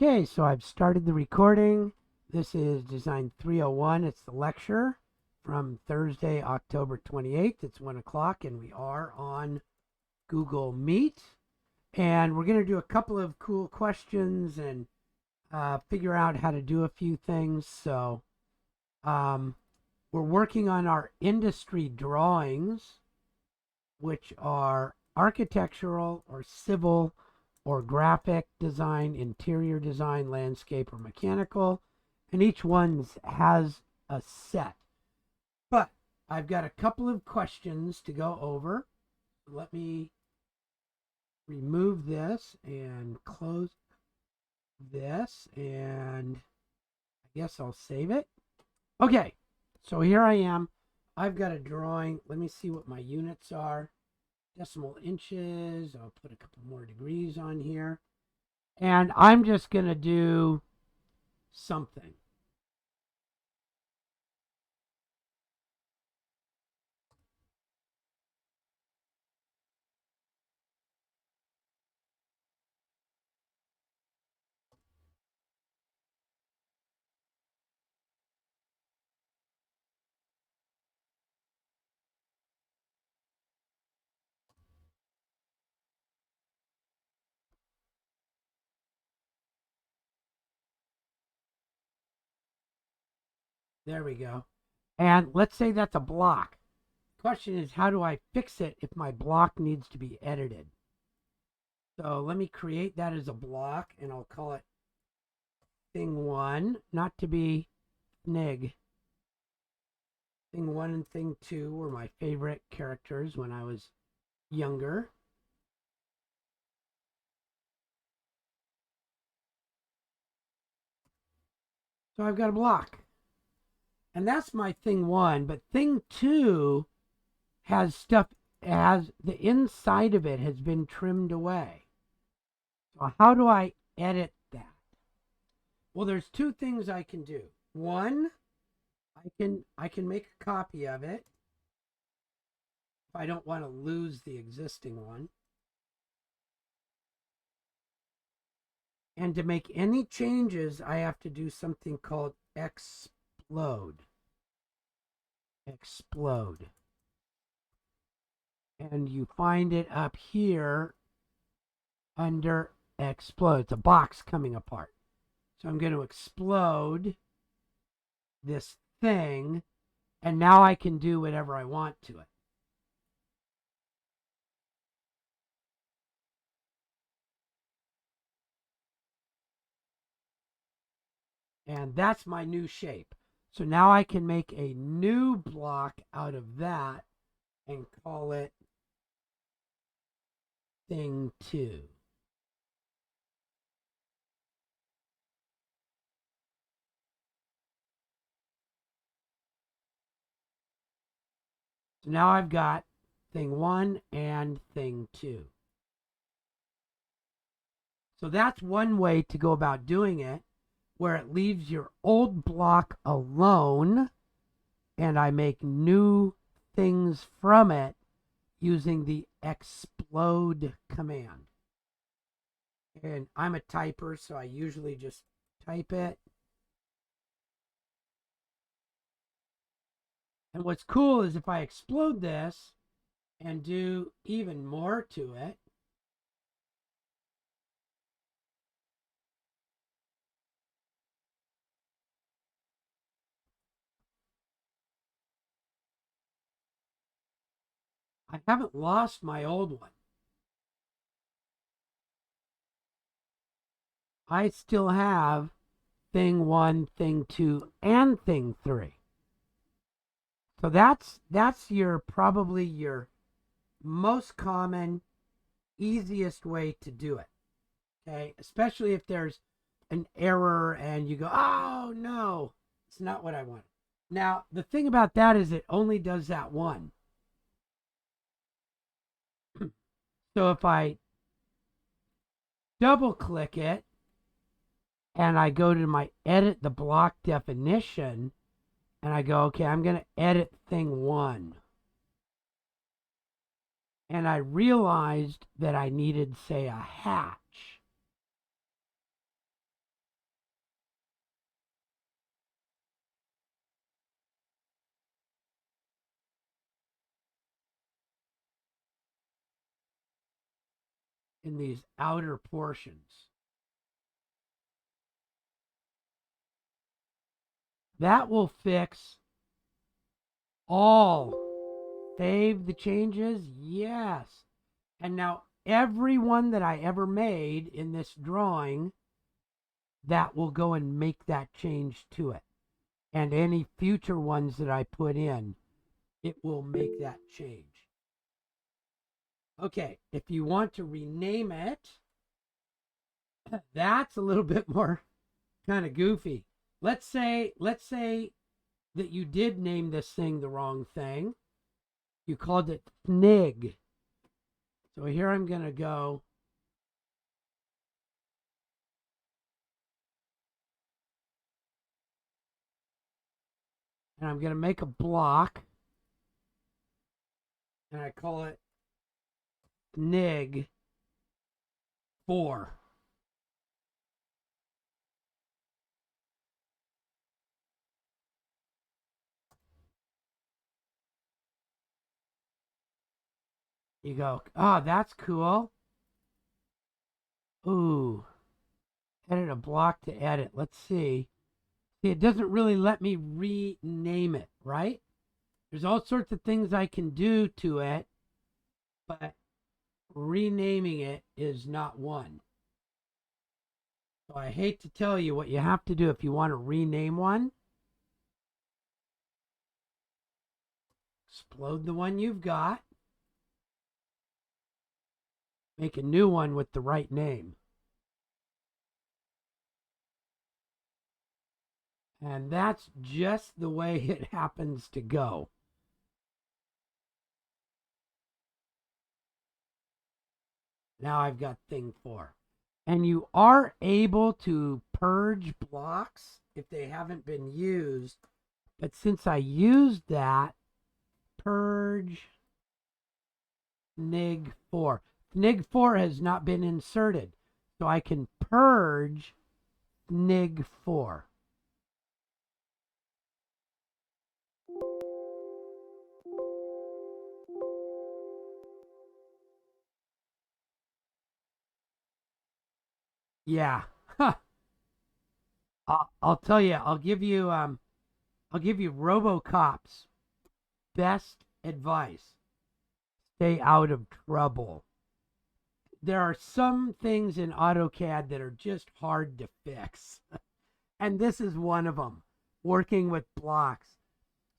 Okay, so I've started the recording. This is Design 301. It's the lecture from Thursday, October 28th. It's 1 o'clock, and we are on Google Meet. And we're going to do a couple of cool questions and figure out how to do a few things. So we're working on our industry drawings, which are architectural or civil or graphic design, interior design, landscape, or mechanical. And each one has a set. But I've got a couple of questions to go over. Let me remove this and close this, and I guess I'll save it. Okay, so here I am. I've got a drawing. Let me see what my units are. Decimal inches. I'll put a couple more degrees on here. And I'm just going to do something. There we go. And let's say that's a block. The question is, how do I fix it if my block needs to be edited? So let me create that as a block, and I'll call it thing 1, not to be Nig. Thing 1 and thing 2 were my favorite characters when I was younger. So I've got a block. And that's my thing 1, but thing 2 has stuff, the inside of it has been trimmed away. So how do I edit that? Well, there's two things I can do. One, I can make a copy of it if I don't want to lose the existing one. And to make any changes, I have to do something called explode. Explode. And you find it up here under explode. It's a box coming apart. So I'm going to explode this thing, and now I can do whatever I want to it. And that's my new shape. So now I can make a new block out of that and call it thing 2. So now I've got thing 1 and thing 2. So that's one way to go about doing it, where it leaves your old block alone, and I make new things from it using the explode command. And I'm a typer, so I usually just type it. And what's cool is if I explode this and do even more to it, I haven't lost my old one. I still have thing 1, thing 2, and thing 3. So that's your probably your most common, easiest way to do it. Okay, especially if there's an error and you go, oh no, it's not what I want. Now the thing about that is it only does that one. So if I double click it and I go to my edit the block definition and I go, okay, I'm going to edit thing 1. And I realized that I needed, say, a hatch. in these outer portions. That will fix all. Save the changes? Yes. And now every one that I ever made in this drawing, that will go and make that change to it. And any future ones that I put in, it will make that change. Okay, if you want to rename it, that's a little bit more kind of goofy. Let's say that you did name this thing the wrong thing. You called it Snig. So here I'm going to go. And I'm going to make a block. And I call it Snig 4. You go, oh, that's cool. Ooh, edit a block to edit. Let's see. See, it doesn't really let me rename it, right? There's all sorts of things I can do to it, but renaming it is not one. So I hate to tell you what you have to do if you want to rename one. Explode the one you've got. Make a new one with the right name. And that's just the way it happens to go. Now I've got thing 4. And you are able to purge blocks if they haven't been used. But since I used that, purge Snig 4. Snig 4 has not been inserted. So I can purge Snig 4. Yeah. I'll tell you, I'll give you RoboCop's best advice. Stay out of trouble. There are some things in AutoCAD that are just hard to fix. And this is one of them, working with blocks.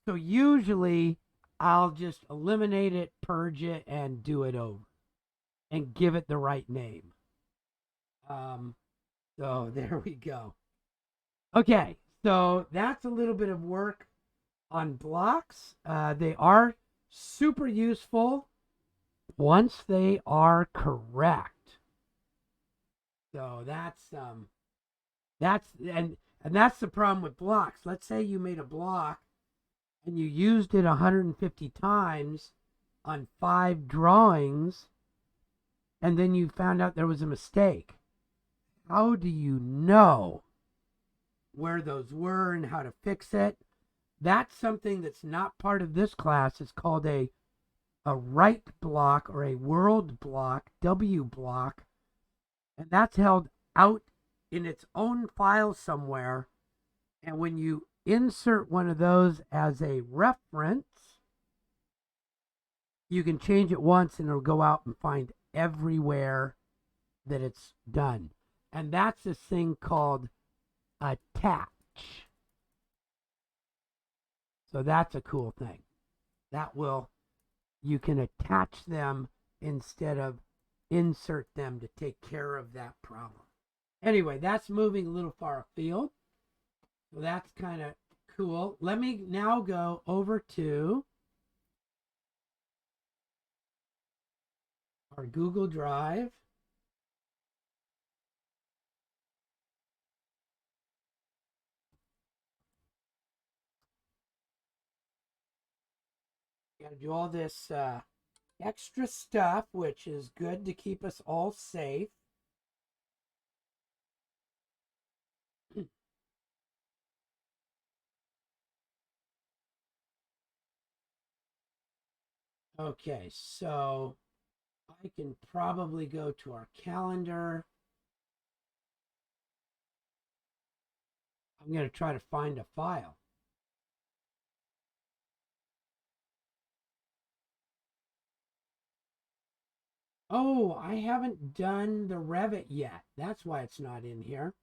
So usually I'll just eliminate it, purge it, and do it over and give it the right name. So there we go. Okay, so that's a little bit of work on blocks. They are super useful once they are correct. So that's and that's the problem with blocks. Let's say you made a block and you used it 150 times on 5 drawings, and then you found out there was a mistake. How do you know where those were and how to fix it? That's something that's not part of this class. It's called a write block or a world block, W block, and that's held out in its own file somewhere. And when you insert one of those as a reference, you can change it once and it'll go out and find everywhere that it's done. And that's this thing called attach. So that's a cool thing. You can attach them instead of insert them to take care of that problem. Anyway, that's moving a little far afield. So that's kind of cool. Let me now go over to our Google Drive. Got to do all this extra stuff, which is good to keep us all safe. Okay, so I can probably go to our calendar. I'm going to try to find a file. Oh, I haven't done the Revit yet. That's why it's not in here.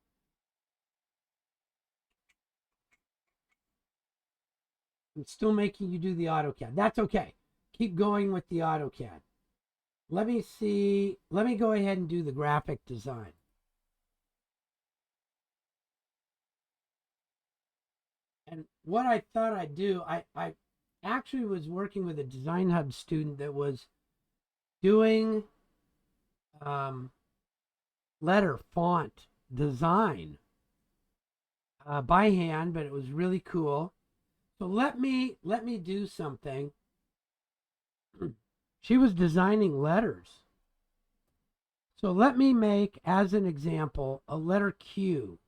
I'm still making you do the AutoCAD. That's okay. Keep going with the AutoCAD. Let me see. Let me go ahead and do the graphic design. And what I thought I'd do, I actually was working with a Design Hub student that was doing letter font design by hand, but it was really cool. So let me do something. She was designing letters. So let me make, as an example, a letter Q.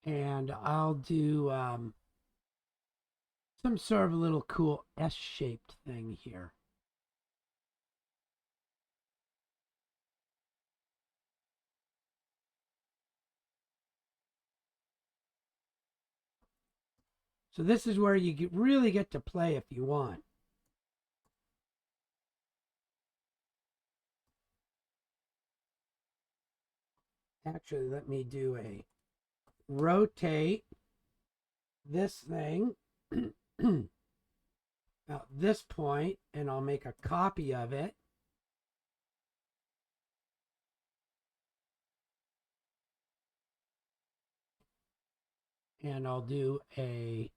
And I'll do some sort of a little cool S-shaped thing here. So this is where you really get to play if you want. Actually, let me do a rotate this thing about this point, and I'll make a copy of it. And I'll do a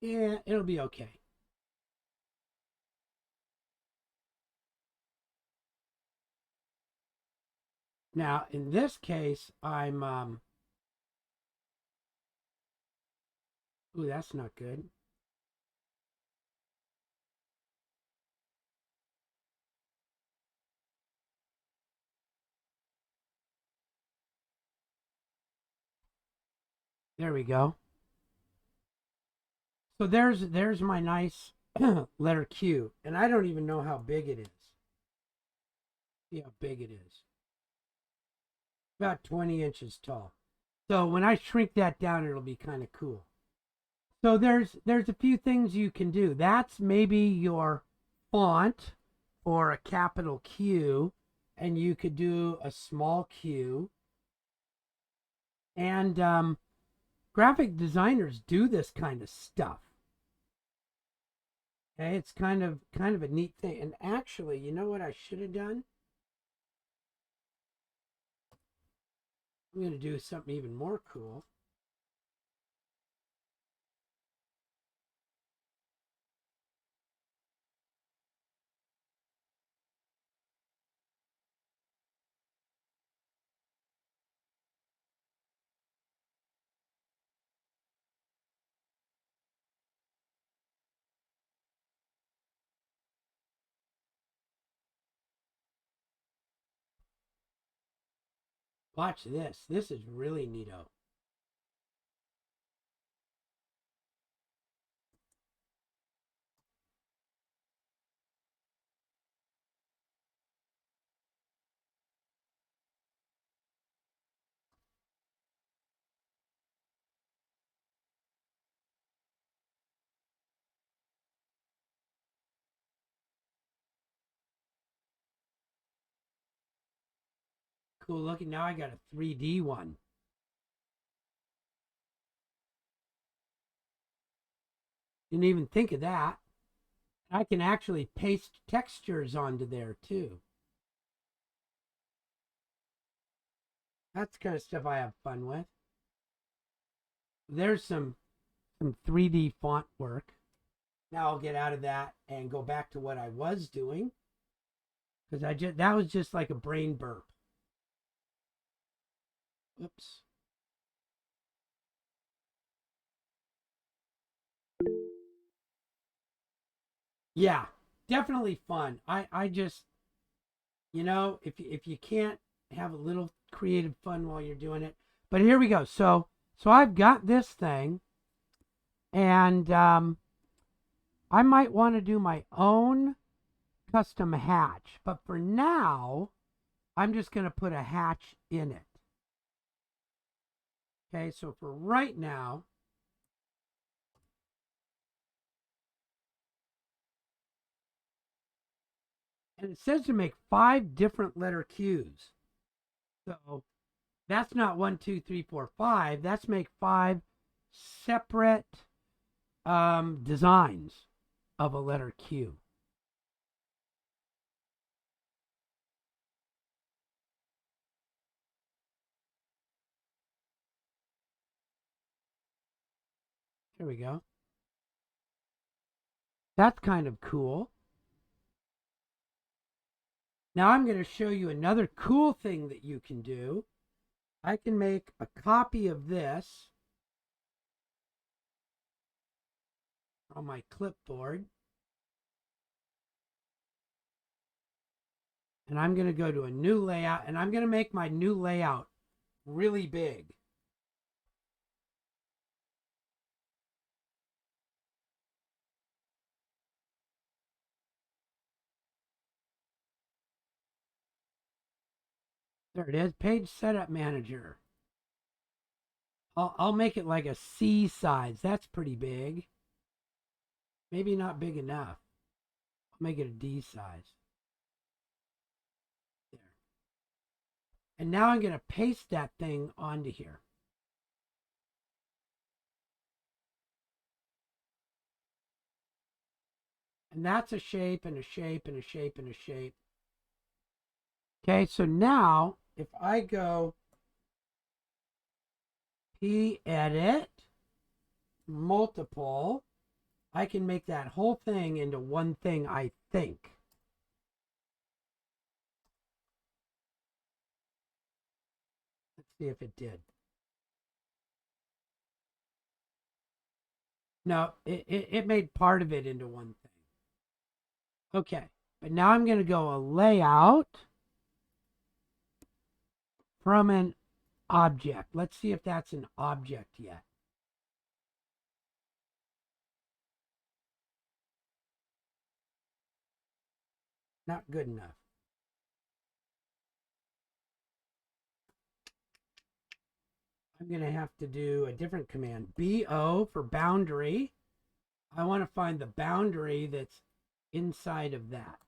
yeah, it'll be okay. Now, in this case, I'm ooh, that's not good. There we go. So there's my nice letter Q, and I don't even know how big it is. See how big it is. About 20 inches tall. So when I shrink that down, it'll be kind of cool. So there's a few things you can do. That's maybe your font or a capital Q, and you could do a small q. And graphic designers do this kind of stuff. Okay, it's kind of a neat thing. And actually, you know what I should have done? I'm going to do something even more cool. Watch this. This is really neato. Cool looking. Now I got a 3D one. Didn't even think of that. I can actually paste textures onto there too. That's the kind of stuff I have fun with. There's some 3D font work. Now I'll get out of that and go back to what I was doing because that was just like a brain burp. Oops. Yeah, definitely fun. I just, if you can't have a little creative fun while you're doing it. But here we go. So I've got this thing, and I might want to do my own custom hatch. But for now, I'm just going to put a hatch in it. Okay, so for right now, and it says to make 5 different letter cues. So that's not 1, 2, 3, 4, 5. That's make 5 separate designs of a letter Q. Here we go. That's kind of cool. Now I'm going to show you another cool thing that you can do. I can make a copy of this on my clipboard. And I'm going to go to a new layout, and I'm going to make my new layout really big. There it is, Page Setup Manager. I'll make it like a C size. That's pretty big. Maybe not big enough. I'll make it a D size. There. And now I'm going to paste that thing onto here. And that's a shape and a shape and a shape and a shape. Okay, so now if I go P edit multiple, I can make that whole thing into one thing, I think. Let's see if it did. No, it made part of it into one thing. Okay, but now I'm going to go a layout from an object. Let's see if that's an object yet. Not good enough. I'm going to have to do a different command. BO for boundary. I want to find the boundary that's inside of that.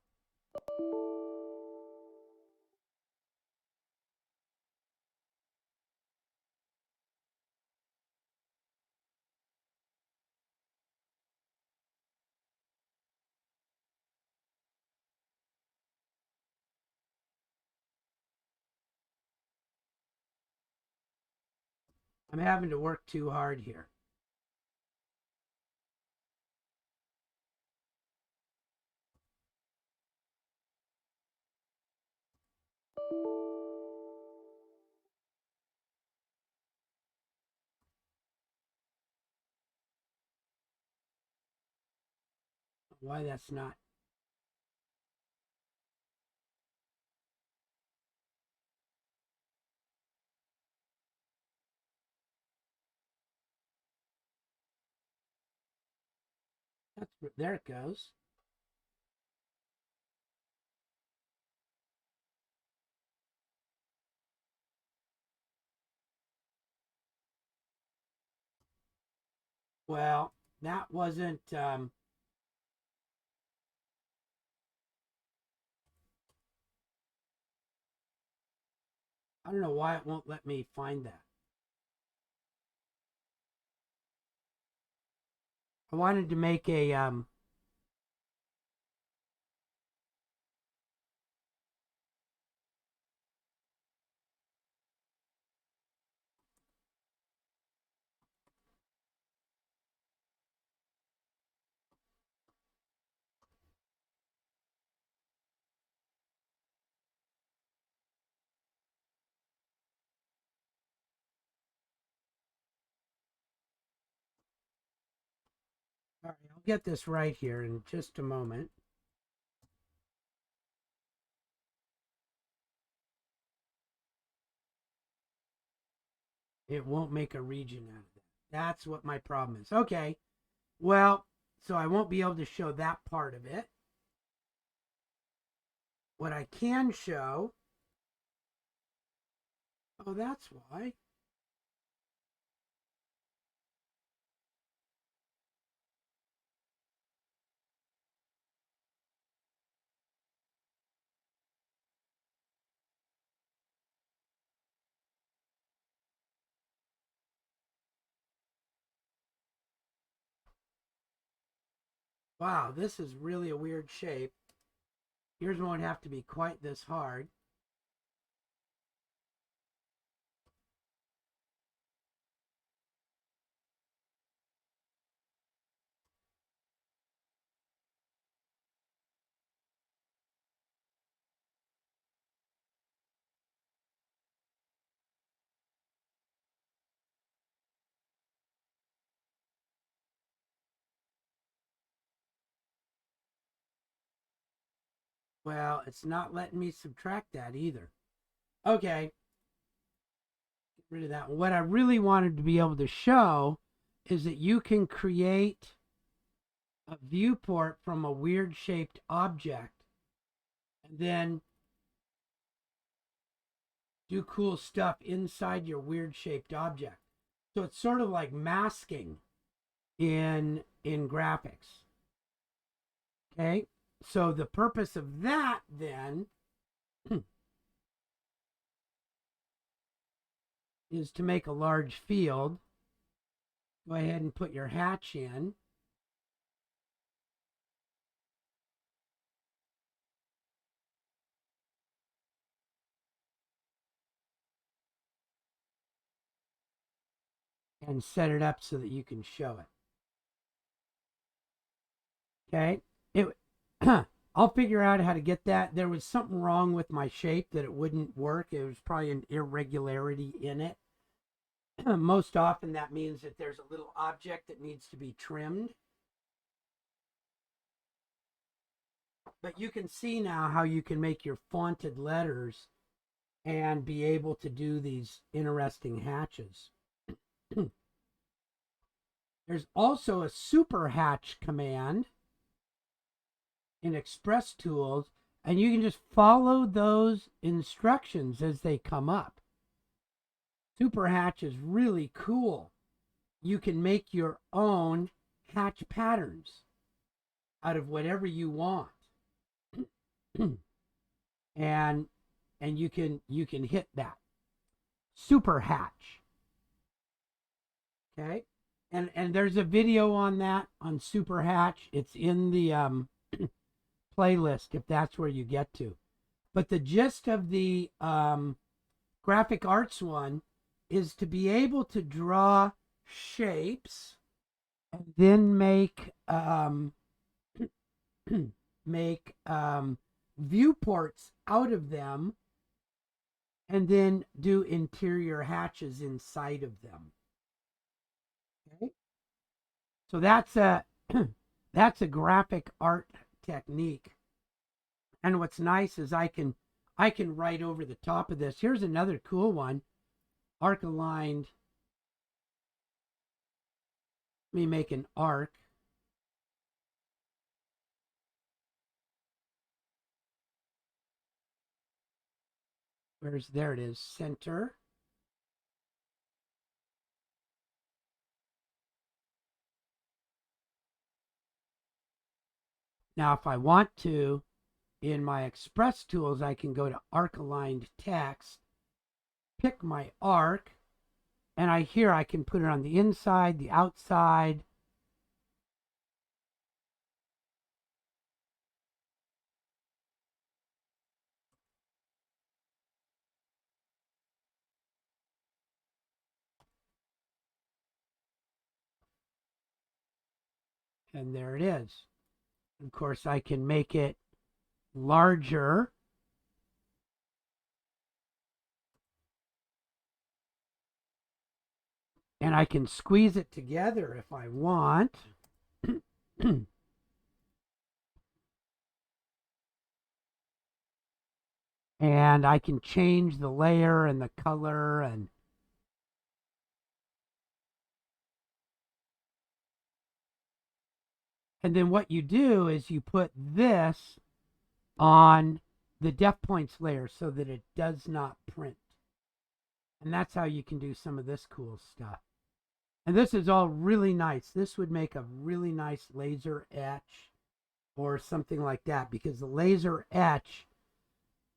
I'm having to work too hard here. Why that's not. There it goes. Well, that wasn't. I don't know why it won't let me find that. I wanted to make a All right, I'll get this right here in just a moment. It won't make a region out of it. That's what my problem is. Okay, well, so I won't be able to show that part of it. What I can show, oh, that's why. Wow, this is really a weird shape. Yours won't have to be quite this hard. Well, it's not letting me subtract that either. Okay, get rid of that. What I really wanted to be able to show is that you can create a viewport from a weird shaped object and then do cool stuff inside your weird shaped object. So it's sort of like masking in graphics. Okay? So the purpose of that then is to make a large field. Go ahead and put your hatch in. And set it up so that you can show it. Okay? It I'll figure out how to get that. There was something wrong with my shape that it wouldn't work. It was probably an irregularity in it. Most often that means that there's a little object that needs to be trimmed. But you can see now how you can make your fonted letters and be able to do these interesting hatches. There's also a super hatch command in Express Tools, and you can just follow those instructions as they come up. Super hatch is really cool. You can make your own hatch patterns out of whatever you want. and you can hit that super hatch. Okay? And there's a video on that on super hatch. It's in the playlist if that's where you get to. But the gist of the graphic arts one is to be able to draw shapes and then make make viewports out of them and then do interior hatches inside of them. Okay? So that's a that's a graphic art technique. And what's nice is I can write over the top of this. Here's another cool one. Arc aligned. Let me make an arc. There it is, center. Now, if I want to, in my Express tools, I can go to arc aligned text, pick my arc, and I can put it on the inside, the outside. And there it is. Of course, I can make it larger. And I can squeeze it together if I want. And I can change the layer and the color and then what you do is you put this on the depth points layer so that it does not print. And that's how you can do some of this cool stuff. And this is all really nice. This would make a really nice laser etch or something like that, because the laser etch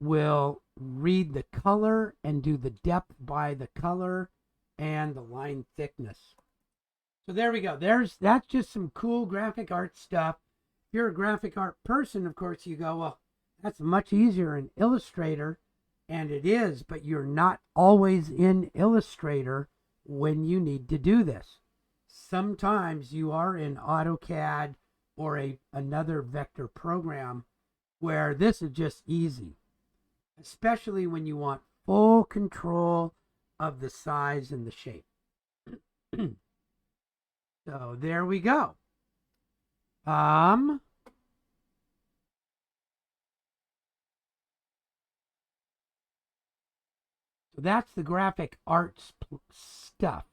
will read the color and do the depth by the color and the line thickness. So there we go. That's just some cool graphic art stuff. If you're a graphic art person, of course, you go, well, that's much easier in Illustrator, and it is, but you're not always in Illustrator when you need to do this. Sometimes you are in AutoCAD or another vector program where this is just easy, especially when you want full control of the size and the shape. So there we go. So that's the graphic arts stuff.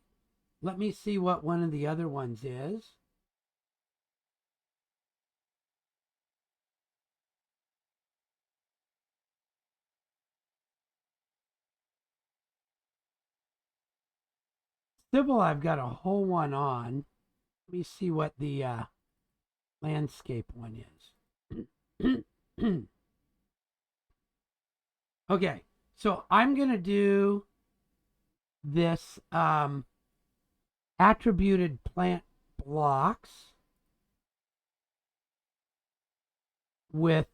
Let me see what one of the other ones is. Civil, I've got a whole one on. Let me see what the landscape one is. Okay, so I'm going to do this attributed plant blocks with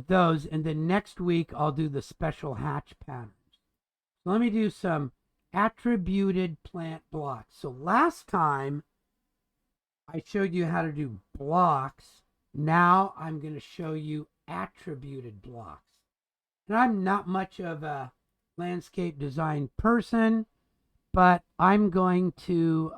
those, and then next week I'll do the special hatch patterns. So let me do some attributed plant blocks. So last time I showed you how to do blocks. Now I'm going to show you attributed blocks. And I'm not much of a landscape design person, but I'm going to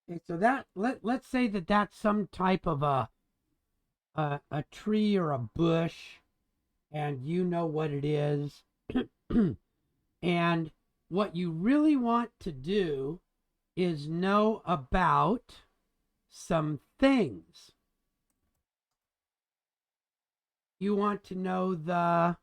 okay, so that let's say that that's some type of a tree or a bush, and you know what it is. And what you really want to do is know about some things. You want to know the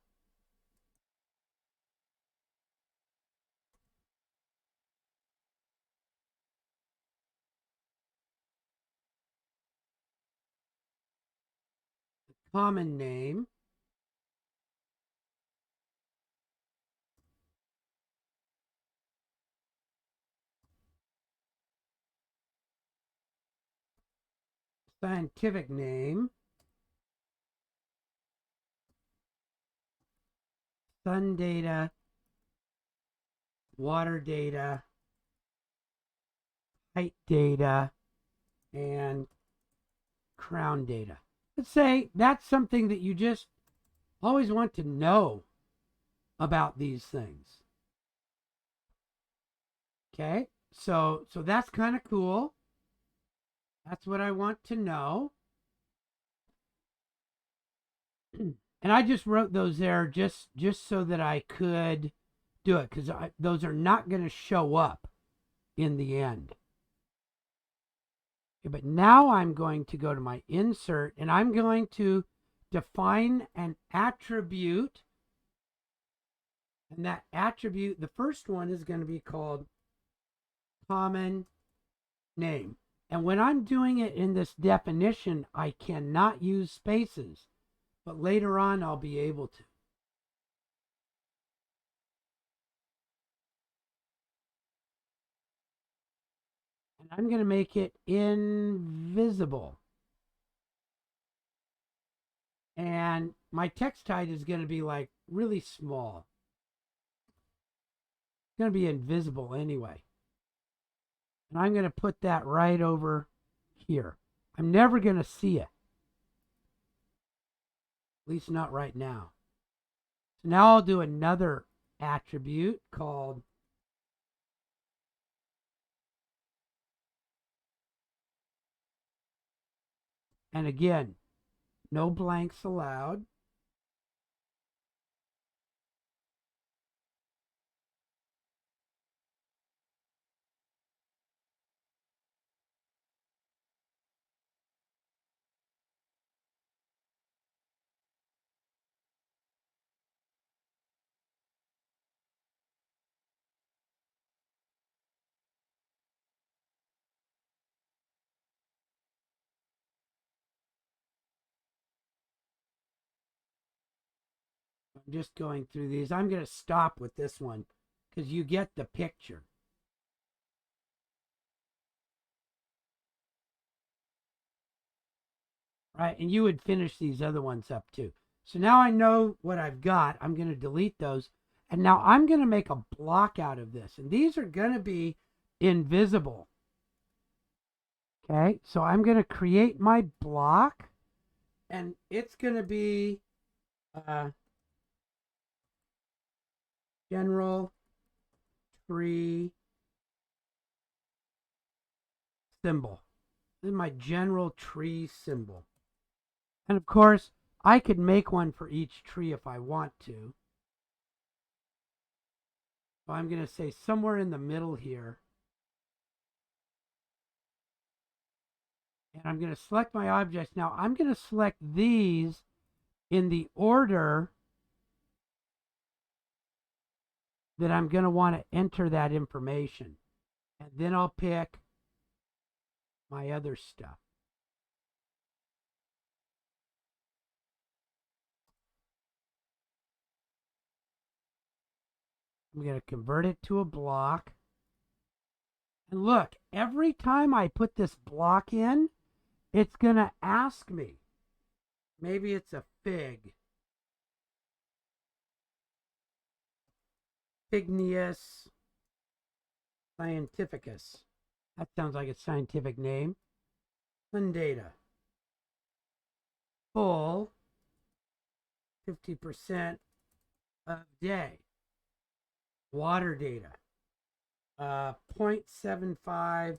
common name, scientific name, sun data, water data, height data, and crown data. Let's say that's something that you just always want to know about these things. Okay, so that's kind of cool. That's what I want to know. And I just wrote those there just so that I could do it, because those are not going to show up in the end. Okay, but now I'm going to go to my insert, and I'm going to define an attribute. And that attribute, the first one is going to be called common name. And when I'm doing it in this definition, I cannot use spaces, but later on I'll be able to. And I'm going to make it invisible. And my text height is going to be like really small. It's going to be invisible anyway. And I'm going to put that right over here. I'm never going to see it. At least not right now. So now I'll do another attribute called and again, no blanks allowed. I'm just going through these. I'm going to stop with this one because you get the picture. Right, and you would finish these other ones up too. So now I know what I've got. I'm going to delete those. And now I'm going to make a block out of this. And these are going to be invisible. Okay, so I'm going to create my block. And it's going to be general tree symbol. This is my general tree symbol. And of course, I could make one for each tree if I want to. So I'm going to say somewhere in the middle here. And I'm going to select my objects. Now I'm going to select these in the order that I'm going to want to enter that information. And then I'll pick my other stuff. I'm going to convert it to a block. And look, every time I put this block in, it's going to ask me. Maybe it's a fig. Figneus scientificus. That sounds like a scientific name. Sun data. Full 50% of day. Water data. 0.75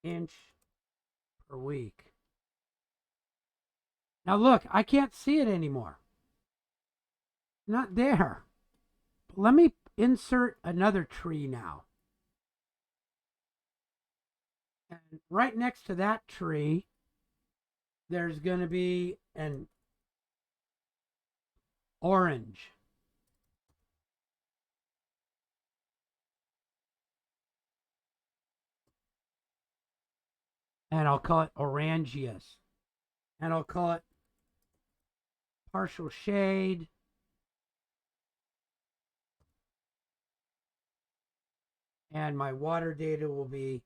inch per week. Now look, I can't see it anymore. Not there. But let me insert another tree now. And right next to that tree, there's going to be an orange. And I'll call it orangeous. And I'll call it partial shade. And my water data will be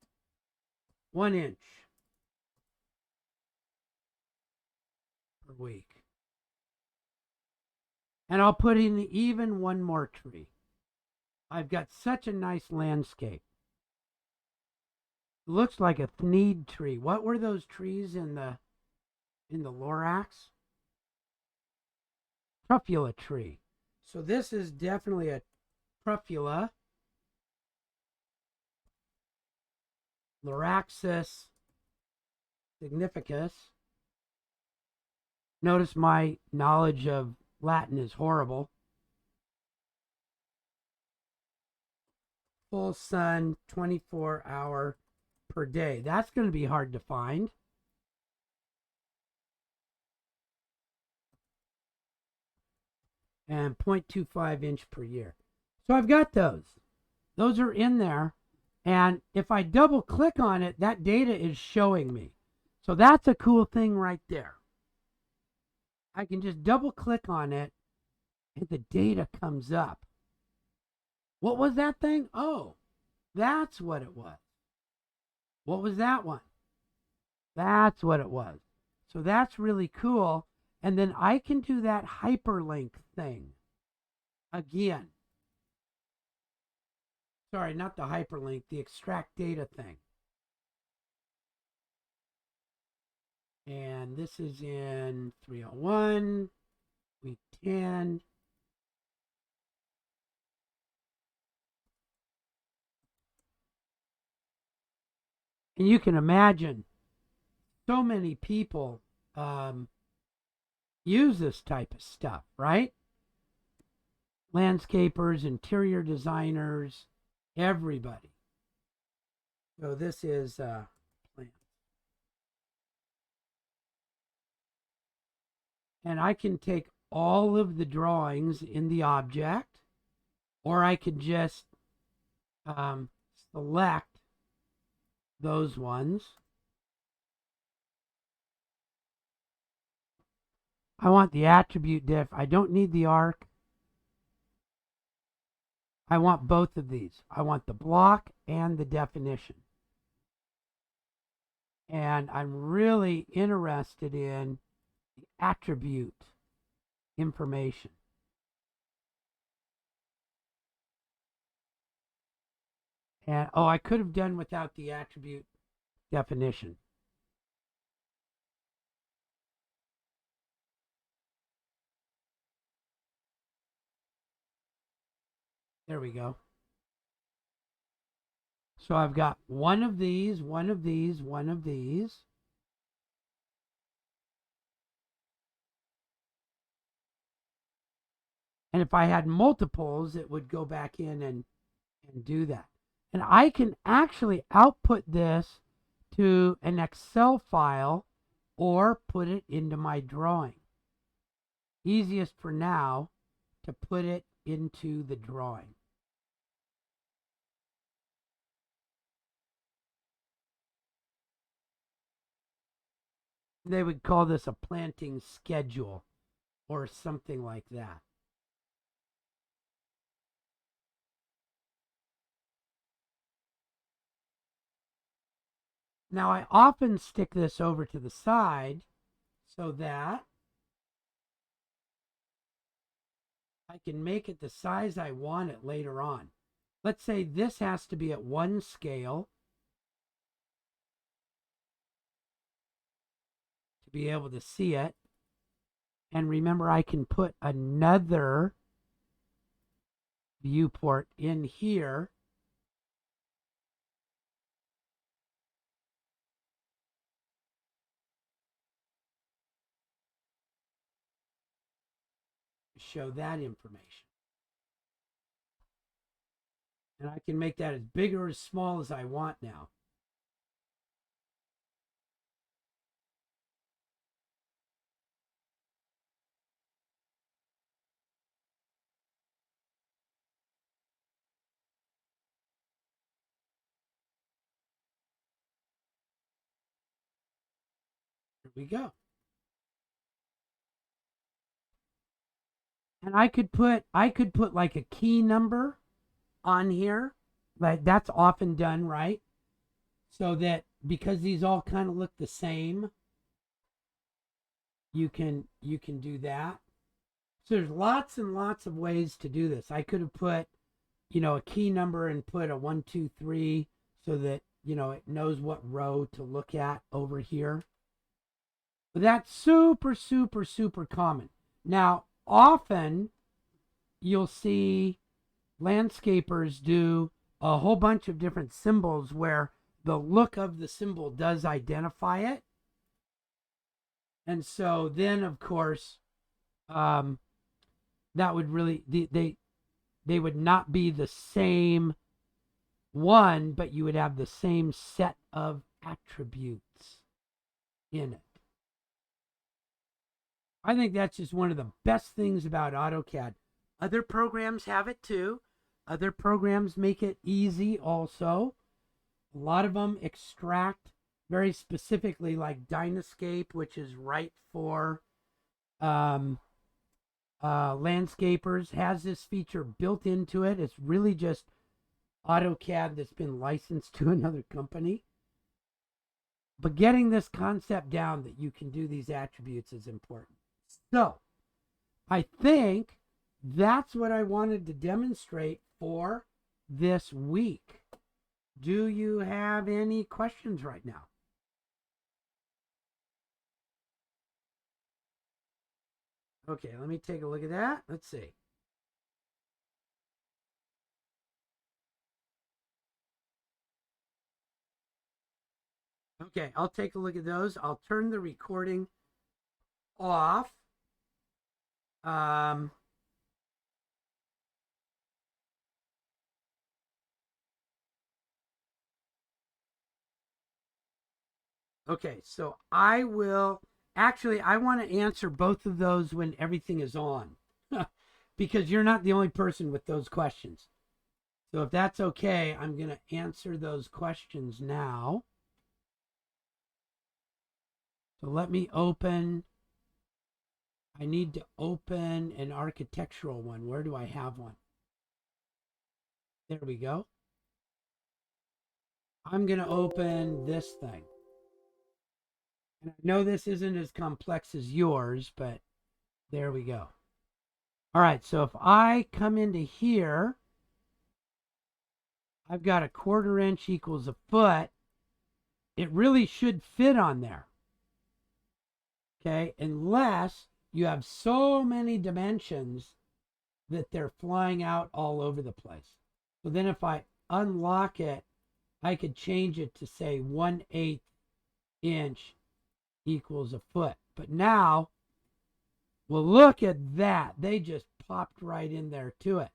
1 inch per week. And I'll put in even one more tree. I've got such a nice landscape. It looks like a thneed tree. What were those trees in the Lorax? Truffula tree. So this is definitely a truffula. Loraxus significus. Notice my knowledge of Latin is horrible. Full sun, 24-hour per day. That's going to be hard to find. And 0.25 inch per year. So I've got those. Those are in there. And if I double click on it, that data is showing me. So that's a cool thing right there. I can just double click on it and the data comes up. What was that thing? Oh, that's what it was. What was that one? That's what it was. So that's really cool. And then I can do that hyperlink thing again. Sorry, not the hyperlink, the extract data thing. And this is in 301, week 10. And you can imagine so many people use this type of stuff, right? Landscapers, interior designers, everybody. So this is plan. And I can take all of the drawings in the object, or I could just select those ones. I want the attribute diff. I don't need the arc. I want both of these. I want the block and the definition. And I'm really interested in the attribute information. And oh, I could have done without the attribute definition. There we go. So I've got one of these, one of these, one of these. And if I had multiples, it would go back in and do that. And I can actually output this to an Excel file or put it into my drawing. Easiest for now to put it into the drawing. They would call this a planting schedule or something like that. Now I often stick this over to the side so that I can make it the size I want it later on. Let's say this has to be at 1 scale to be able to see it. And remember, I can put another viewport in here. Show that information. And I can make that as big or as small as I want now. Here we go. And I could put like a key number on here. Like that's often done, right? So that because these all kind of look the same, you can do that. So there's lots and lots of ways to do this. I could have put, a key number and put a 1, 2, 3 so that, it knows what row to look at over here. But that's super, super, super common. Now, often you'll see landscapers do a whole bunch of different symbols where the look of the symbol does identify it. And so then, of course, that would really, they would not be the same one, but you would have the same set of attributes in it. I think that's just one of the best things about AutoCAD. Other programs have it too. Other programs make it easy also. A lot of them extract very specifically, like Dynascape, which is right for landscapers, has this feature built into it. It's really just AutoCAD that's been licensed to another company. But getting this concept down that you can do these attributes is important. So I think that's what I wanted to demonstrate for this week. Do you have any questions right now? Okay, let me take a look at that. Let's see. Okay, I'll take a look at those. I'll turn the recording off. Okay, so I will actually, I want to answer both of those when everything is on because you're not the only person with those questions. So if that's okay, I'm going to answer those questions now. So let me open. I need to open an architectural one. Where do I have one? There we go. I'm going to open this thing. And I know this isn't as complex as yours, but there we go. All right, so if I come into here, I've got 1/4 inch equals a foot. It really should fit on there. Okay, unless you have so many dimensions that they're flying out all over the place. So then if I unlock it, I could change it to say 1/8 inch equals a foot. But now, well, look at that. They just popped right in there to it.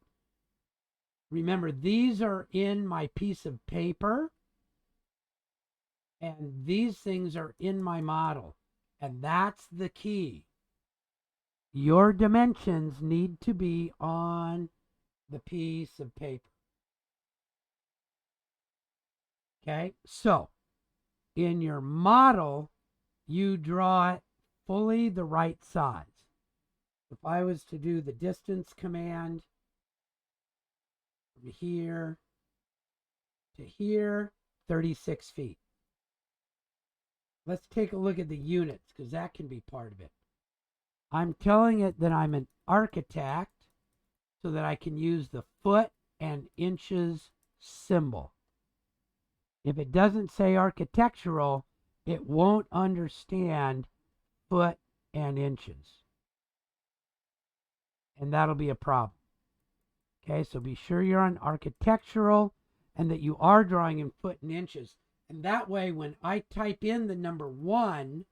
Remember, these are in my piece of paper, and these things are in my model. And that's the key. Your dimensions need to be on the piece of paper. Okay, so in your model, you draw it fully the right size. If I was to do the distance command from here to here, 36 feet. Let's take a look at the units because that can be part of it. I'm telling it that I'm an architect so that I can use the foot and inches symbol. If it doesn't say architectural, it won't understand foot and inches. And that'll be a problem. Okay, so be sure you're on architectural and that you are drawing in foot and inches. And that way, when I type in the number 1,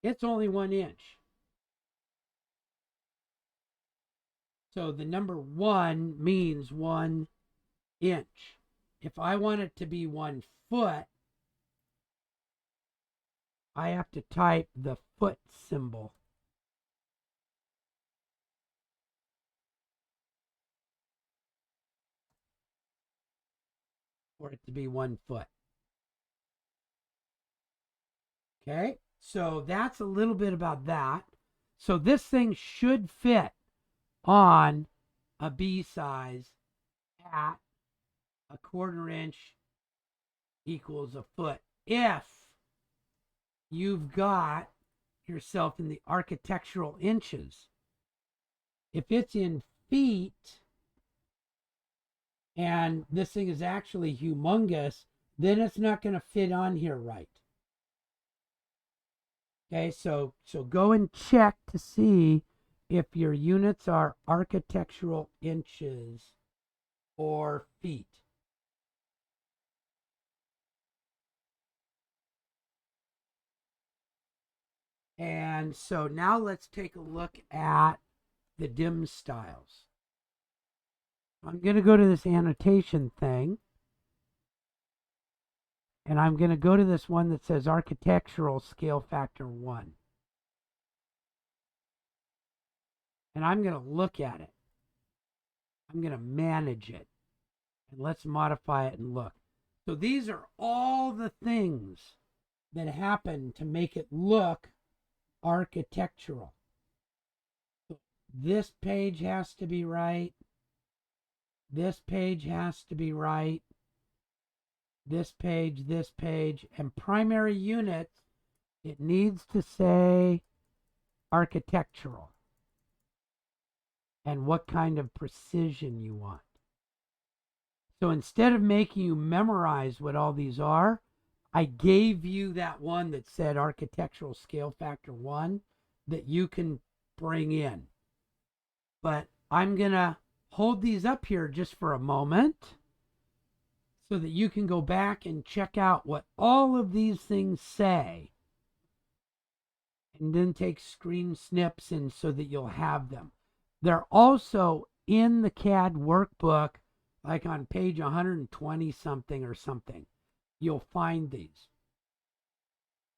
it's only 1 inch. So the number 1 means 1 inch. If I want it to be 1 foot, I have to type the foot symbol. For it to be 1 foot. Okay, so that's a little bit about that. So this thing should fit on a B size at 1/4 inch equals a foot. If you've got yourself in the architectural inches. If it's in feet and this thing is actually humongous, then it's not going to fit on here right. Okay, so go and check to see if your units are architectural inches, or feet. And so now let's take a look at the dim styles. I'm going to go to this annotation thing. And I'm going to go to this one that says architectural scale factor 1. And I'm going to look at it. I'm going to manage it. And let's modify it and look. So these are all the things that happen to make it look architectural. So this page has to be right. This page has to be right. This page, and primary units, it needs to say architectural and what kind of precision you want. So instead of making you memorize what all these are, I gave you that one that said architectural scale factor 1 that you can bring in. But I'm going to hold these up here just for a moment so that you can go back and check out what all of these things say. And then take screen snips and so that you'll have them. They're also in the CAD workbook, like on page 120 something or something. You'll find these.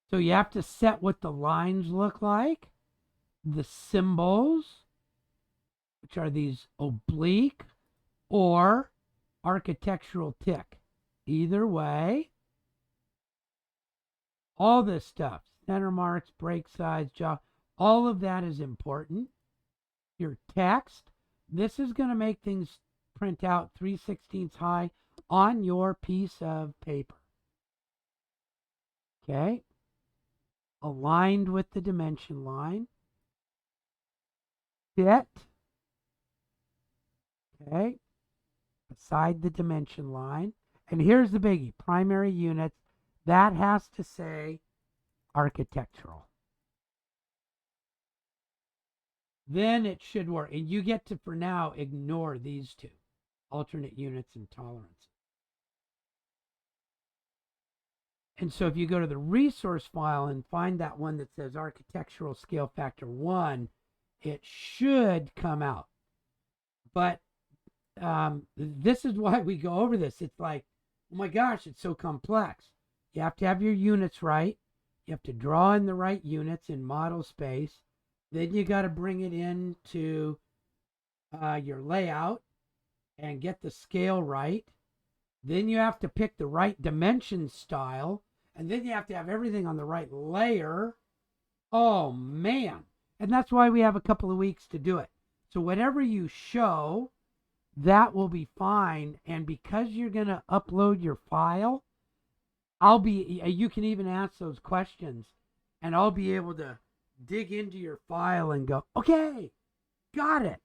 So you have to set what the lines look like, the symbols, which are these oblique or architectural tick. Either way, all this stuff, center marks, break size, jaw, all of that is important. Your text, this is going to make things print out 3/16 high on your piece of paper. Okay. Aligned with the dimension line. Fit. Okay. Beside the dimension line. And here's the biggie, primary units. That has to say architectural. Then it should work. And you get to, for now, ignore these two, alternate units and tolerance. And so if you go to the resource file and find that one that says architectural scale factor 1, it should come out. But this is why we go over this. It's like, oh my gosh, it's so complex. You have to have your units right. You have to draw in the right units in model space. Then you got to bring it into your layout and get the scale right. Then you have to pick the right dimension style. And then you have to have everything on the right layer. Oh, man. And that's why we have a couple of weeks to do it. So whatever you show, that will be fine. And because you're going to upload your file, you can even ask those questions. And I'll be able to dig into your file and go, okay, got it.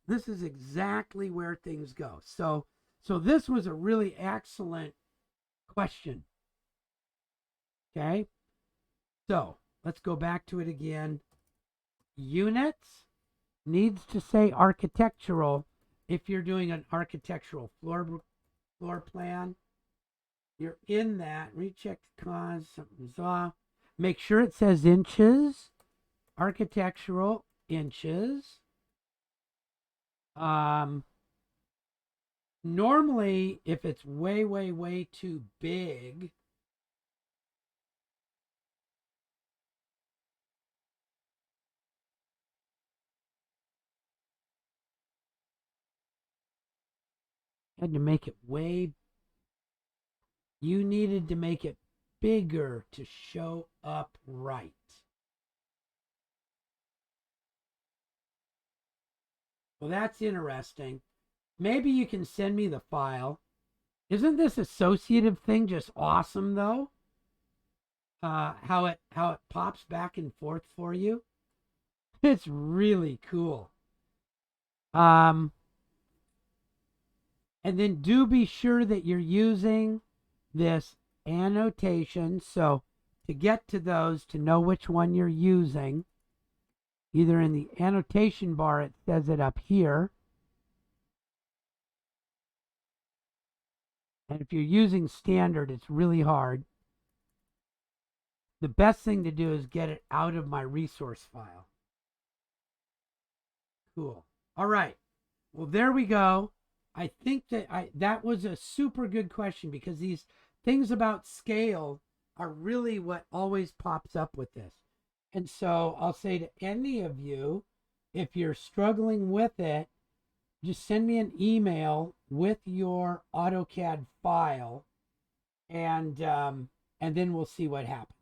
This is exactly where things go. So this was a really excellent question. Okay. So let's go back to it again. Units needs to say architectural. If you're doing an architectural floor plan, you're in that. Recheck the cause, something's off. Make sure it says inches. Architectural inches. Normally, if it's way, way, way too big, you had to make it you needed to make it bigger to show up right. Well, that's interesting. Maybe you can send me the file. Isn't this associative thing just awesome though? How it pops back and forth for you. It's really cool. And then do be sure that you're using this annotation. So to get to those, to know which one you're using, either in the annotation bar, it says it up here. And if you're using standard, it's really hard. the best thing to do is get it out of my resource file. Cool. All right. Well, there we go. I think that was a super good question, because these things about scale are really what always pops up with this. And so I'll say to any of you, if you're struggling with it, just send me an email with your AutoCAD file, and then we'll see what happens.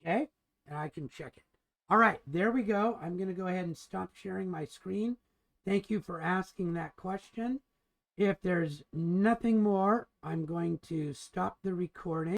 Okay? And I can check it. All right, there we go. I'm going to go ahead and stop sharing my screen. Thank you for asking that question. If there's nothing more, I'm going to stop the recording.